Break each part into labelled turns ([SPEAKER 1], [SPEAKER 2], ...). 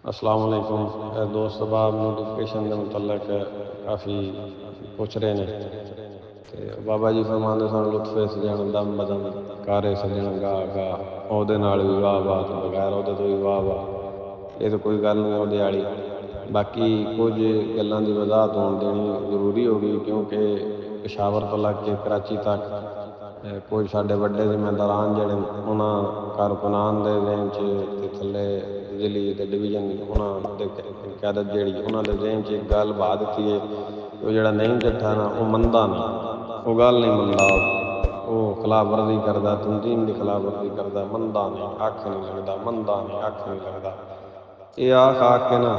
[SPEAKER 1] अस्सलाम वालेकुम। दोस्त साहब नोटिफिकेशन के मुतलक काफ़ी पुछ रहे हैं। तो बाबा जी फरमाते सन लुत्फे सजन दम बदम कारे सजन गा गा ਉਹਦੇ ਨਾਲ ਵੀ ਵਾਹ ਵਾਹ ਤੇ ਬਗੈਰ ਉਹਦੇ ਤੋਂ ਵੀ ਵਾਹ ਵਾਹ। ਇਹ ਤਾਂ ਕੋਈ ਗੱਲ ਨਹੀਂ ਉਹਦੇ ਵਾਲੀ। ਬਾਕੀ ਕੁਝ ਗੱਲਾਂ ਦੀ ਵਜ਼ਾਹਤ ਹੋਣ ਦੇਣੀ ਜ਼ਰੂਰੀ ਹੋ ਗਈ ਕਿਉਂਕਿ ਪੇਸ਼ਾਵਰ ਤੋਂ ਲੱਗ ਕੇ ਕਰਾਚੀ ਤੱਕ ਕੁਝ ਸਾਡੇ ਵੱਡੇ ਜ਼ਿੰਮੇਦਾਰਾਂ ਜਿਹੜੇ ਉਹਨਾਂ ਕਾਰਕੁਨਾਨ ਦੇ ਜ਼ਿਹਨ 'ਚ ਤੇ ਥੱਲੇ ਜ਼ਿਲ੍ਹੀ ਤੇ ਡਿਵੀਜ਼ਨ ਉਹਨਾਂ ਦੇ ਕਿਆਦਤ ਜਿਹੜੀ ਉਹਨਾਂ ਦੇ ਜ਼ਿਹਨ 'ਚ ਇੱਕ ਗੱਲ ਬਹਾ ਦਿੱਤੀ ਹੈ। ਉਹ ਜਿਹੜਾ ਨਹੀਂ ਜੱਠਾ ਨਾ ਉਹ ਮੰਨਦਾ ਨਹੀਂ, ਉਹ ਗੱਲ ਨਹੀਂ ਮੰਨਦਾ, ਉਹ ਖਿਲਾਫ ਵਰਜ਼ੀ ਕਰਦਾ, ਤਨਜ਼ੀਮ ਦੀ ਖਿਲਾਫ ਵਰਜ਼ੀ ਕਰਦਾ, ਮੰਨਦਾ ਨਹੀਂ, ਅੱਖ ਨਹੀਂ ਲੱਗਦਾ, ਮੰਨਦਾ ਨਹੀਂ, ਅੱਖ ਨਹੀਂ ਲੱਗਦਾ। ਇਹ ਆਖ ਕੇ ਨਾ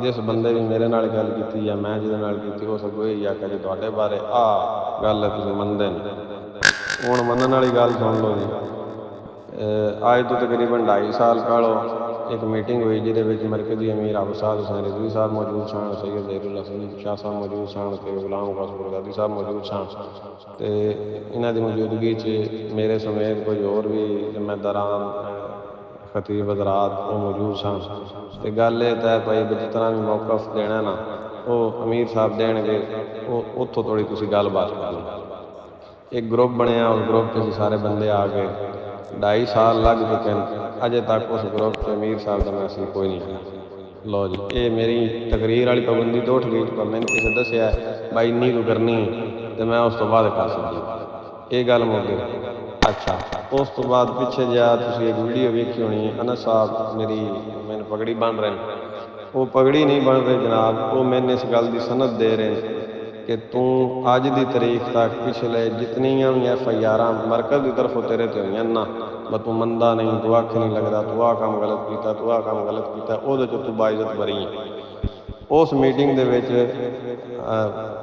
[SPEAKER 1] ਜਿਸ ਬੰਦੇ ਵੀ ਮੇਰੇ ਨਾਲ ਗੱਲ ਕੀਤੀ ਜਾਂ ਮੈਂ ਜਿਹਦੇ ਨਾਲ ਕੀਤੀ ਉਹ ਸਗੋਂ ਇਹ ਆਖਿਆ ਜੀ ਤੁਹਾਡੇ ਬਾਰੇ ਆਹ ਗੱਲ ਤੁਸੀਂ ਮੰਨਦੇ ਨਹੀਂ। ਹੁਣ ਮੰਨਣ ਵਾਲੀ ਗੱਲ ਸੁਣ ਲਓ ਜੀ। ਅੱਜ ਤੋਂ ਤਕਰੀਬਨ 2.5 ਸਾਲ ਪਹਿਲੋਂ ਇੱਕ ਮੀਟਿੰਗ ਹੋਈ ਜਿਹਦੇ ਵਿੱਚ ਮਰਕਜ਼ੀ ਅਮੀਰ ਆਬੂ ਸਾਦ ਹੁਸੈਨ ਰਿਜ਼ਵੀ ਸਾਹਿਬ ਮੌਜੂਦ ਸਨ, ਸੈयद ਜ਼ਹੀरुल हसन शाह ਸਾਹਿਬ ਮੌਜੂਦ ਸਨ ਤੇ ਗੁਲਾਮ ਅब्बास ਬਗਦਾਦੀ ਸਾਹਿਬ ਮੌਜੂਦ ਸਨ। ਤੇ ਇਹਨਾਂ ਦੀ ਮੌਜੂਦਗੀ 'ਚ ਮੇਰੇ ਸਮੇਤ ਕੁਝ ਹੋਰ ਵੀ ਜ਼ਿੰਮੇਦਾਰਾਂ ਖਤੀਬ ਹਜ਼ਰਾਤ ਉਹ ਮੌਜੂਦ ਸਨ। ਤੇ ਗੱਲ ਇਹ ਤੈਅ ਪਈ ਵੀ ਜਿਤਨਾ ਵੀ ਮੌਕਫ ਦੇਣਾ ਨਾ ਉਹ ਅਮੀਰ ਸਾਹਿਬ ਦੇਣਗੇ, ਉਹ ਉੱਥੋਂ ਥੋੜ੍ਹੀ ਤੁਸੀਂ ਗੱਲਬਾਤ ਕਰ ਲਓ। एक ग्रुप बनया, उस ग्रुप च सारे बंदे आ गए। 2.5 साल लग चुके हैं, अजे तक उस ग्रुप च अमीर साहब का मैसेज कोई नहीं आया। लो जी, ये मेरी तकरीर वाली पाबंदी तो उठ गई, पर मैंने किसी दसिया भाई इन्नी तू करनी है तो मैं उस तो बाद कर सकती, ये गल मुक गई। अच्छा, उस तो बाद पिछे जा तुसीं एक वीडियो वेखी होनी, अनस साहब मेरी मैंने पगड़ी बन रहे हैं। वो पगड़ी नहीं बन रहे जनाब, वो मैंने इस गल की सनद दे रहे हैं कि तू अज की तारीख तक पिछले जितनियां भी FIR मरकज की तरफों तेरे ते हुई ना, ब तू मंदा नहीं, तू अख नहीं लगता, तू आ काम गलत किया, तू आ काम गलत किया, वो तू बाइज्जत बरी है। उस मीटिंग दे विच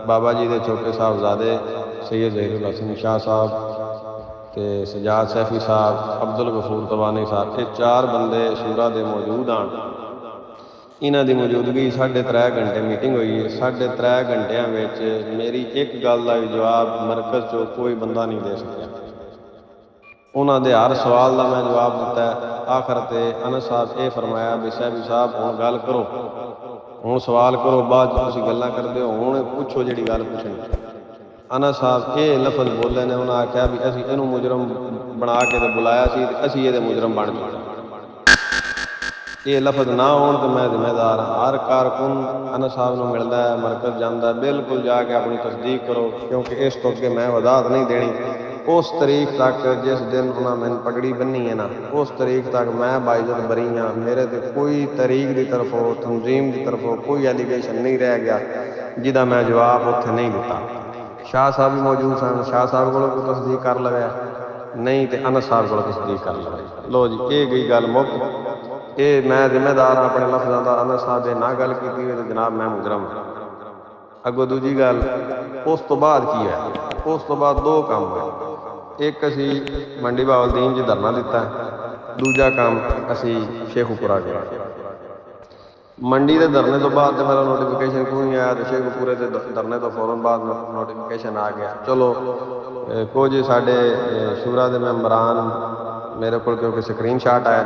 [SPEAKER 1] बाबा जी के छोटे साहबजादे सैयद ज़हीरुल हसन शाह साहब ते सजाद सैफी साहब, अब्दुल गफूर तवानी साहब, ये 4 बंदे शूरा के मौजूद हैं। इन्हां दी मौजूदगी 3.5 घंटे मीटिंग हुई है। 3.5 घंटिया मेरी एक गल का भी जवाब मरकज चो कोई बंदा नहीं दे सकिया। उन्होंने हर सवाल का मैं जवाब दिता है। आखिर ते अनस साहब ये फरमाया भी सैफी साहब हुण गल करो, हुण सवाल करो, बाद तुसीं गल्लां करदे हो, हुण पुछो जिहड़ी गल पुछनी। अनस साहब ये लफज बोले ने, उन्हें आख्या भी असीं इहनूं मुजरम बना के ते बुलाया सी ते असीं इहदे मुजरम बन चुके। ये लफज ना हो तो मैं जिम्मेदार हाँ। हर कारकुन अनस साहब को मिलता है, मरकज जाता है, बिल्कुल जाके अपनी तस्दीक करो, क्योंकि इस तो अगे मैं वजाहत नहीं देनी। उस तारीख तक जिस दिन उन्हें मैंने पगड़ी बनी है ना, उस तारीख तक मैं बाइज्जत बरी हाँ। मेरे तो कोई तारीख की तरफों, तंजीम की तरफों कोई एलीगेशन नहीं रह गया जिदा मैं जवाब उत्थे नहीं दिता। शाह साहब भी मौजूद सन, शाह साहब को कोई तस्दीक कर लगाया नहीं, तो अनस साहब को तस्दीक कर लगाई। लो जी, ये गई गल मुक। ये मैं जिम्मेदार हाँ अपने लफ्ज़ों का। अनस साहब ने ना गल की तो जनाब मैं मुजरम हाँ। अगों दूजी गल उस तो बाद की है, उस तो बाद 2 काम हुए। एक असी मंडी बहावलदीन जी धरना दिता, दूजा काम असी शेखुपुरा गए। मंडी के धरने तो बाद तो मेरा नोटिफिकेशन क्यों नहीं आया, तो शेखुपुरे के धरने तो फौरन बाद नोटिफिकेशन आ गया। चलो कुछ साढ़े शूरा के मैंबरान मेरे को क्योंकि स्क्रीन शॉट आया,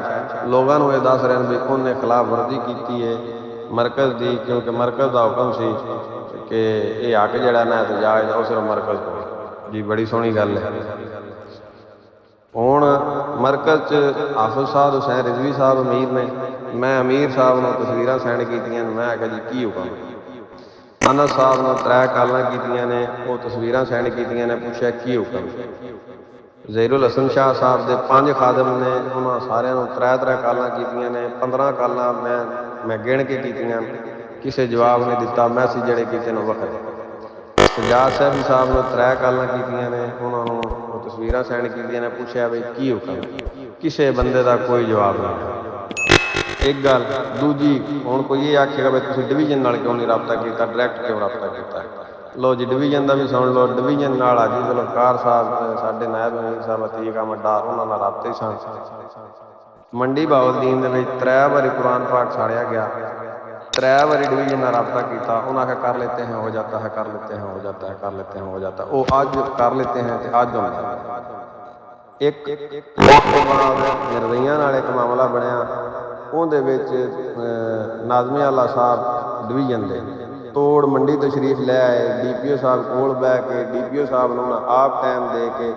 [SPEAKER 1] लोगों को यह दस रहे हैं भी उन्हें खिलाफ वर्जी की है मरकज की, क्योंकि मरकज का हुक्म सी कि यह हक जड़ा ना एहतजाज वो सिर्फ मरकज को। जी बड़ी सोहनी गल है। हुण मरकज च हाफिज साहब हुसैन रिजवी साहब अमीर ने, मैं अमीर साहब ने तस्वीरां सेंड कीतियां, मैं आख्या जी की हुक्म। अनस साहब ने 3 कालां कीतियां ने, वो तस्वीरां सेंड कीतियां ने, पूछा की हुक्म। ज़हीरुल हसन शाह साहब के 5 खादम ने, उन्होंने सारे 3 कालां कीतियां ने, 15 कालां मैं गिण के कीतियां, किसी जवाब नहीं दिता। मैसेज जिहड़े कीते ने वखरे। सजाद सैफी साहब ने 3 कालां कीतियां ने, उन्होंने तस्वीरां सेंड कीतियां ने, पूछा भी की हुक्म, किसी बंदे का कोई जवाब नहीं। एक गल दूजी, हुण कोई ये आखेगा भी तुसीं डिवीजन नाल क्यों नहीं रबता किया, डायरैक्ट क्यों रबता किया। लो जी डिवीजन का भी सुन लो। डिवीजन नाल हाजी जुल्फकार साहब साडे नायब अमीर साहब अतीक अहमद डार उन्हां नाल राबते ही सन। मंडी बहावलदीन दे विच 3 बारी कुरान पाक साड़िया गया, 3 बारी डिवीजन नाल राबता किया। उन्हें आख्या कर लेते हैं हो जाता है, कर लेते हैं हो जाता है, कर लेते हैं हो जाता है। वो अज कर लेते हैं तो अज होंदा। एक निर्दयियां नाल एक मामला बनया, ਉਹਦੇ ਵਿੱਚ ਨਾਜ਼ਮੀ ਆਲਾ ਸਾਹਿਬ ਡਿਵੀਜ਼ਨ ਦੇ ਤੋੜ ਮੰਡੀ ਤੋਂ ਸ਼ਰੀਫ ਲੈ ਆਏ। DPO ਸਾਹਿਬ ਕੋਲ ਬਹਿ ਕੇ DPO ਸਾਹਿਬ ਨੂੰ ਆਪ ਟਾਈਮ ਦੇ ਕੇ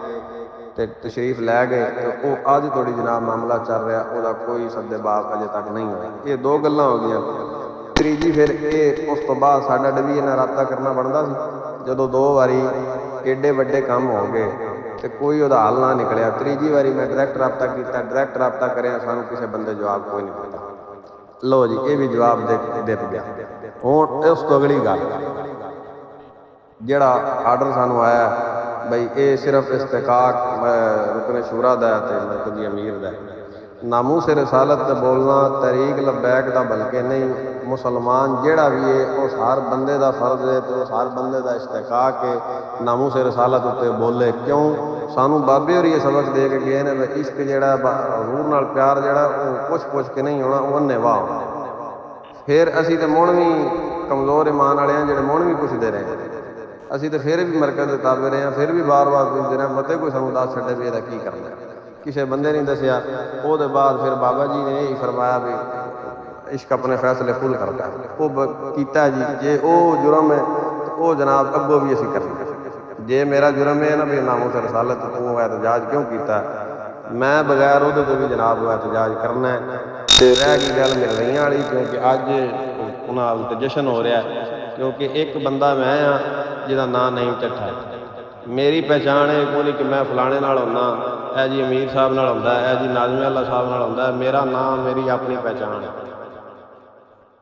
[SPEAKER 1] ਤੇ ਤਸ਼ਰੀਫ ਲੈ ਗਏ। ਤੇ ਉਹ ਅੱਜ ਥੋੜੀ ਜਨਾਬ ਮਾਮਲਾ ਚੱਲ ਰਿਹਾ, ਉਹਦਾ ਕੋਈ ਸੱਦੇ ਬਾਪ ਅਜੇ ਤੱਕ ਨਹੀਂ ਹੋਇਆ। ਇਹ ਦੋ ਗੱਲਾਂ ਹੋ ਗਈਆਂ। ਤੀਜੀ ਫਿਰ ਇਹ ਉਸ ਤੋਂ ਬਾਅਦ ਸਾਡਾ ਡਿਵੀਜ਼ਨ ਨਾਲ ਰਾਬਤਾ ਕਰਨਾ ਬਣਦਾ ਸੀ। ਜਦੋਂ 2 ਵਾਰੀ ਏਡੇ ਵੱਡੇ ਕੰਮ ਹੋ ਗਏ ਤੇ ਕੋਈ ਉਹਦਾ ਹੱਲ ਨਾ ਨਿਕਲਿਆ, ਤੀਜੀ ਵਾਰੀ ਮੈਂ ਡਾਇਰੈਕਟ ਰਾਬਤਾ ਕੀਤਾ। ਡਾਇਰੈਕਟ ਰਾਬਤਾ ਕਰਿਆ, ਸਾਨੂੰ ਕਿਸੇ ਬੰਦੇ ਜਵਾਬ ਕੋਈ ਨਹੀਂ ਦਿੱਤਾ। ਲਓ ਜੀ, ਇਹ ਵੀ ਜਵਾਬ ਦੇ ਗਿਆ। ਹੁਣ ਉਸ ਤੋਂ ਅਗਲੀ ਗੱਲ, ਜਿਹੜਾ ਆਰਡਰ ਸਾਨੂੰ ਆਇਆ ਬਈ ਇਹ ਸਿਰਫ ਇਸਤਕਾਕ ਰੁਕਨ ਸ਼ੂਰਾ ਦਾ ਤੇ ਮਰਕਜ਼ੀ ਅਮੀਰ ਦਾ, ਨਾਮੂਸ ਰਿਸਾਲਤ ਤੇ ਬੋਲਣਾ ਤਰੀਕ ਲਬੈਕ ਦਾ ਬਲਕਿ ਨਹੀਂ। ਮੁਸਲਮਾਨ ਜਿਹੜਾ ਵੀ ਹੈ ਉਸ ਹਰ ਬੰਦੇ ਦਾ ਫਰਜ਼ ਹੈ ਤੇ ਉਸ ਹਰ ਬੰਦੇ ਦਾ ਇਸਤਕਾਕ ਹੈ ਨਾਮੂਸ ਰਿਸਾਲਤ ਉੱਤੇ ਬੋਲੇ। ਕਿਉਂ? ਸਾਨੂੰ ਬਾਬੇ ਹੋਰੀ ਇਹ ਸਬਕ ਦੇ ਕੇ ਗਏ ਨੇ ਵੀ ਇਸ਼ਕ ਜਿਹੜਾ ਹਜ਼ੂਰ ਨਾਲ ਪਿਆਰ ਜਿਹੜਾ ਉਹ ਪੁੱਛ ਕੇ ਨਹੀਂ ਹੋਣਾ, ਉਹ ਅੰਨੇਵਾਹ ਹੋਣਾ। ਫਿਰ ਅਸੀਂ ਤਾਂ ਮੁੜ ਵੀ ਕਮਜ਼ੋਰ ਇਮਾਨ ਵਾਲੇ ਹਾਂ, ਜਿਹੜੇ ਮੁੜ ਵੀ ਪੁੱਛਦੇ ਰਹੇ। ਅਸੀਂ ਤਾਂ ਫਿਰ ਵੀ ਮਰਕਜ਼ ਦੇ ਤਾਬੇ ਰਹੇ ਹਾਂ, ਫਿਰ ਵੀ ਵਾਰ-ਵਾਰ ਪੁੱਛਦੇ ਰਹੇ। ਮਤੇ ਕੋਈ ਸਾਨੂੰ ਦੱਸ ਛੱਡੇ ਵੀ ਇਹਦਾ ਕੀ ਕਰਨਾ, ਕਿਸੇ ਬੰਦੇ ਨੇ ਦੱਸਿਆ। ਉਹਦੇ ਬਾਅਦ ਫਿਰ ਬਾਬਾ ਜੀ ਨੇ ਇਹ ਫਰਮਾਇਆ ਵੀ ਇਸ਼ਕ ਆਪਣੇ ਫੈਸਲੇ ਖੁਦ ਕਰਦਾ। ਉਹ ਕੀਤਾ ਜੀ। ਜੇ ਉਹ ਜੁਰਮ ਹੈ ਉਹ ਜਨਾਬ ਅੱਗੋਂ ਵੀ ਅਸੀਂ ਕਰਨਾ। ਜੇ ਮੇਰਾ ਜੁਰਮ ਹੈ ਨਾ ਵੀ ਨਾਮੂਸ ਰਿਸਾਲਤ ਤੂੰ ਐਤਜਾਜ ਕਿਉਂ ਕੀਤਾ, ਮੈਂ ਬਗੈਰ ਉਹਦੇ ਤੋਂ ਵੀ ਜਨਾਬ ਉਹ ਐਤਜਾਜ ਕਰਨਾ ਹੈ। ਤੇ ਰਹਿ ਗਈ ਗੱਲ ਮਿਲਣੀਆਂ ਵਾਲੀ, ਕਿਉਂਕਿ ਅੱਜ ਉਹਨਾਂ ਤੇ ਜਸ਼ਨ ਹੋ ਰਿਹਾ, ਕਿਉਂਕਿ ਇੱਕ ਬੰਦਾ ਮੈਂ ਹਾਂ ਜਿਹਦਾ ਨਾਂ ਨਈਮ ਚੱਠਾ। ਮੇਰੀ ਪਹਿਚਾਣ ਇਹ ਕੋਈ ਨਹੀਂ ਕਿ ਮੈਂ ਫਲਾਣੇ ਨਾਲ ਹੁੰਦਾ, ਇਹ ਜੀ ਅਮੀਰ ਸਾਹਿਬ ਨਾਲ ਹੁੰਦਾ, ਇਹ ਜੀ ਨਾਜ਼ਮੀ ਆਲਾ ਸਾਹਿਬ ਨਾਲ ਹੁੰਦਾ। ਮੇਰਾ ਨਾਮ ਮੇਰੀ ਆਪਣੀ ਪਹਿਚਾਣ ਹੈ।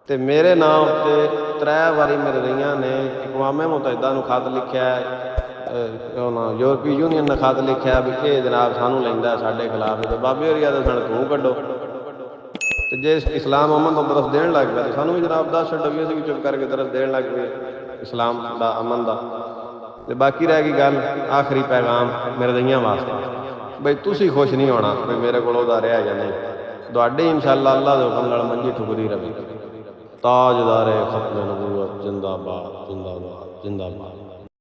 [SPEAKER 1] ਤੇ ਮੇਰੇ ਨਾਂ ਉੱਤੇ 3 ਵਾਰੀ ਮੇਰੇ ਰਹੀਆਂ ਨੇ ਅਕਵਾਮੇ ਮੁਤਹਿਦਾ ਨੂੰ ਖਤ ਲਿਖਿਆ, ਯੂਰਪੀ ਯੂਨੀਅਨ ਨੇ ਖਤ ਲਿਖਿਆ ਵੀ ਇਹ ਜਨਾਬ ਸਾਨੂੰ ਲੈਂਦਾ ਸਾਡੇ ਖਿਲਾਫ। ਤੇ ਬਾਬੇ ਹੋਰੀਆ ਦਾ ਸਾਨੂੰ ਤੂੰ ਕੱਢੋ। ਤੇ ਜੇ ਇਸਲਾਮ ਅਮਨ ਤੋਂ ਦਰਸ ਦੇਣ ਲੱਗ ਪਿਆ ਤੇ ਸਾਨੂੰ ਵੀ ਜਨਾਬ ਦੱਸ ਛੱਡੋ ਵੀ ਅਸੀਂ ਵੀ ਚੁੱਪ ਕਰਕੇ ਦਰਸ ਦੇਣ ਲੱਗ ਪਏ ਇਸਲਾਮ ਦਾ, ਅਮਨ ਦਾ। ਤੇ ਬਾਕੀ ਰਹਿ ਗਈ ਗੱਲ, ਆਖਰੀ ਪੈਗਾਮ ਮੇਰੇ ਰਹੀਆਂ ਵਾਸਤੇ ਬਈ ਤੁਸੀਂ ਖੁਸ਼ ਨਹੀਂ ਹੋਣਾ ਵੀ ਮੇਰੇ ਕੋਲ ਉਹਦਾ ਰਿਹਾ ਜਾਂ ਨਹੀਂ। ਤੁਹਾਡੀ ਇਨਸ਼ਾਅੱਲਾ ਅੱਲਾ ਦੇ ਹੁਕਮ ਨਾਲ ਮੰਜੀ ਠੁਕਦੀ ਰਹੇ। ਤਾਜਦਾਰੇ ਖਤਮ ਨਬੂਵਤ ਜਿੰਦਾਬਾਦ, ਜਿੰਦਾਬਾਦ, ਜਿੰਦਾਬਾਦ।